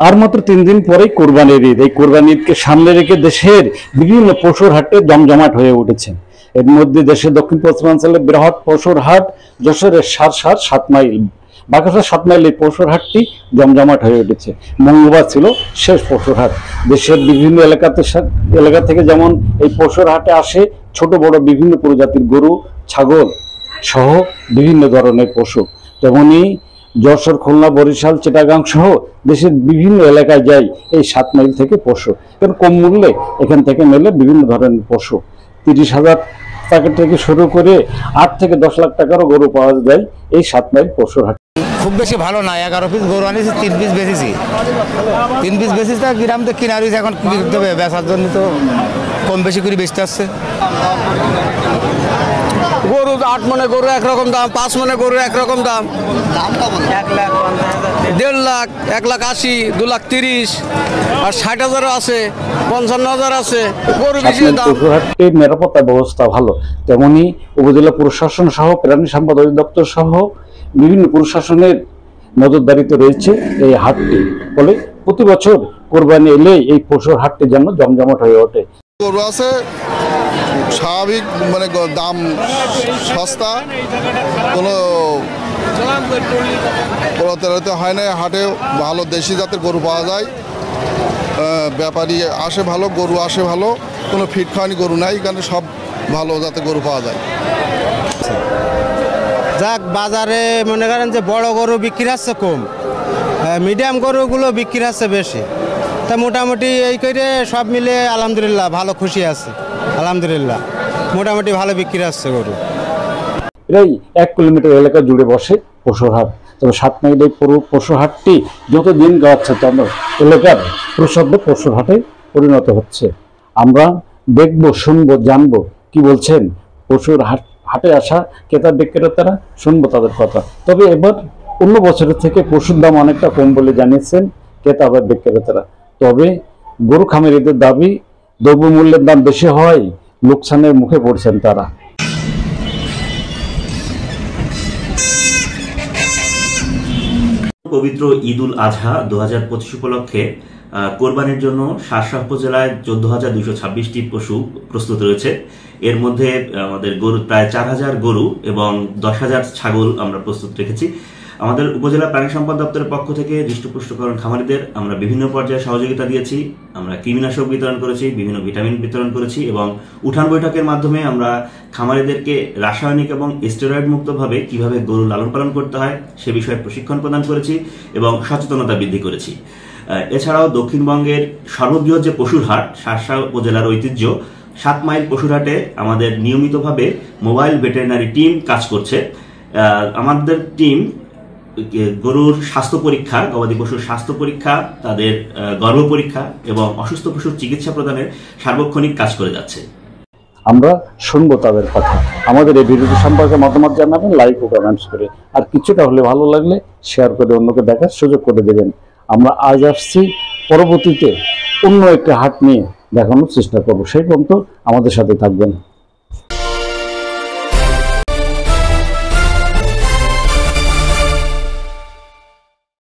আর মাত্র ৩ দিন পরেই কোরবানির ঈদ। এই কোরবানি ঈদকে সামনে রেখে দেশের বিভিন্ন পশুর হাটে জমজমাট হয়ে উঠেছে। এর মধ্যে দেশের দক্ষিণ পশ্চিমাঞ্চলের বৃহৎ পশুর হাট যশোরের ৭ মাইল বাগেরহাট ৭ মাইল এই পশুর হাটটি জমজমাট হয়ে উঠেছে। মঙ্গলবার ছিল শেষ পশুর হাট। দেশের বিভিন্ন এলাকা থেকে যেমন এই পশুর হাটে আসে ছোট বড় বিভিন্ন প্রজাতির গরু, ছাগল সহ বিভিন্ন ধরনের পশু, তেমনি যশোর, খুলনা, বরিশাল, চিটাগাং সহ দেশের বিভিন্ন এলাকায় যায় এই ৭ মাইল থেকে পশু। কারণ কম মূল্যে এখান থেকে মেলে বিভিন্ন ধরনের পশু। ৩০,০০০ টাকা থেকে শুরু করে ৮ থেকে ১০ লাখ টাকারও গরু পাওয়া যায় এই ৭ মাইল পশুর হাট। খুব বেশি ভালো না, 11 পিস গরু আনিছি, 3 পিস বেচেছি। 3 পিস বেচেছি, তা গ্রাম তো কিনা রয়েছে, এখন বিক্রি হবে, বেচার জন্য তো কম বেশি করে বেচতে আসছে। গরু 8 মনে গরু একরকম দাম, 5 মনে গরু একরকম দাম। 1.5 লাখ, 1,80,000, 2,30,000, আর 60,000 আছে, 55,000 আছে। গরু বেশি দাম। পশুরহাটের নিরাপত্তা ব্যবস্থা ভালো, তেমনি উপজেলা প্রশাসন সহ প্রাণী সম্পদ অধিদপ্তর সহ বিভিন্ন প্রশাসনের নজরদারিতে রয়েছে এই হাটটি। ফলে প্রতি বছর কোরবানি এলে এই পশুর হাটটি যেন জমজমাট হয়ে ওঠে। গরু আছে স্বাভাবিক, মানে দাম সস্তা, কোনো প্রতারিত হয় না। হাটে ভালো দেশি জাতের গরু পাওয়া যায়, ব্যাপারী আসে ভালো, গরু আসে ভালো, কোনো ফিট খাওয়ানি গরু নাই, এখানে সব ভালো জাতের গরু পাওয়া যায়। যাক, বাজারে মনে করেন যে বড় গরু বিক্রি হচ্ছে কম, মিডিয়াম গরুগুলো বিক্রি হচ্ছে বেশি। তা মোটামুটি এই করে সব মিলে আলহামদুলিল্লাহ ভালো খুশি আছে, আলহামদুলিল্লাহ মোটামুটি ভালো বিক্রি হচ্ছে গরু। প্রায় 1 কিলোমিটার এলাকা জুড়ে বসে পশুর হাট। তবে ৭ মাইল এই পশুর হাটটি যত দিন যাচ্ছে তত এলাকার প্রসব্য পশুর হাটে পরিণত হচ্ছে। আমরা দেখবো, শুনবো, জানবো কি বলছেন পশুর হাটে আসা ক্রেতা বিক্রেতারা, শুনবো তাদের কথা। তবে এবার অন্য বছরের থেকে পশুর দাম অনেকটা কম বলে জানিয়েছেন ক্রেতা বা বিক্রেতারা। তবে গরু খামারিদের দাবি, দ্রব্যমূল্যের দাম বেশি হয়, লোকসানের মুখে পড়ছেন তারা। পবিত্র ঈদ উল আজহা 2025 উপলক্ষে কোরবানির জন্য শার্শা উপজেলায় 14,226টি পশু প্রস্তুত রয়েছে। এর মধ্যে আমাদের গরু প্রায় 4,000 গরু এবং 10,000 ছাগল আমরা প্রস্তুত রেখেছি। আমাদের উপজেলা প্রাণী সম্পদ দপ্তরের পক্ষ থেকে হৃষ্টপুষ্টকরণ খামারিদের আমরা বিভিন্ন পর্যায়ে সহযোগিতা দিয়েছি। আমরা কৃমিনাশক বিতরণ করেছি, বিভিন্ন ভিটামিন বিতরণ করেছি এবং উঠান বৈঠকের মাধ্যমে আমরা খামারিদেরকে রাসায়নিক এবং স্টেরয়েড মুক্তভাবে কিভাবে গরু লালন পালন করতে হয় সে বিষয়ে প্রশিক্ষণ প্রদান করেছি এবং সচেতনতা বৃদ্ধি করেছি। এছাড়াও দক্ষিণবঙ্গের সর্ববৃহৎ যে পশুর হাট, শার্শা উপজেলার ঐতিহ্য ৭ মাইল পশুর হাটে আমাদের নিয়মিতভাবে মোবাইল ভেটেরিনারি টিম কাজ করছে। আমাদের টিম গরুর স্বাস্থ্য পরীক্ষা, গবাদি পশুর স্বাস্থ্য পরীক্ষা, তাদের গর্ভ পরীক্ষা এবং অসুস্থ পশুর চিকিৎসা প্রদানের সার্বক্ষণিক কাজ করে যাচ্ছে। আমরা শুনবো তাদের কথা। আমাদের এই ভিডিওটি সম্পর্কে মতামত জানাবেন লাইক ও কমেন্টস করে, আর কিছুটা হলে ভালো লাগলে শেয়ার করে অন্যকে দেখার সুযোগ করে দেবেন। আমরা আজ আসছি, পরবর্তীতে অন্য একটা হাট নিয়ে দেখানোর চেষ্টা করবো। সেই পর্যন্ত আমাদের সাথে থাকবেন।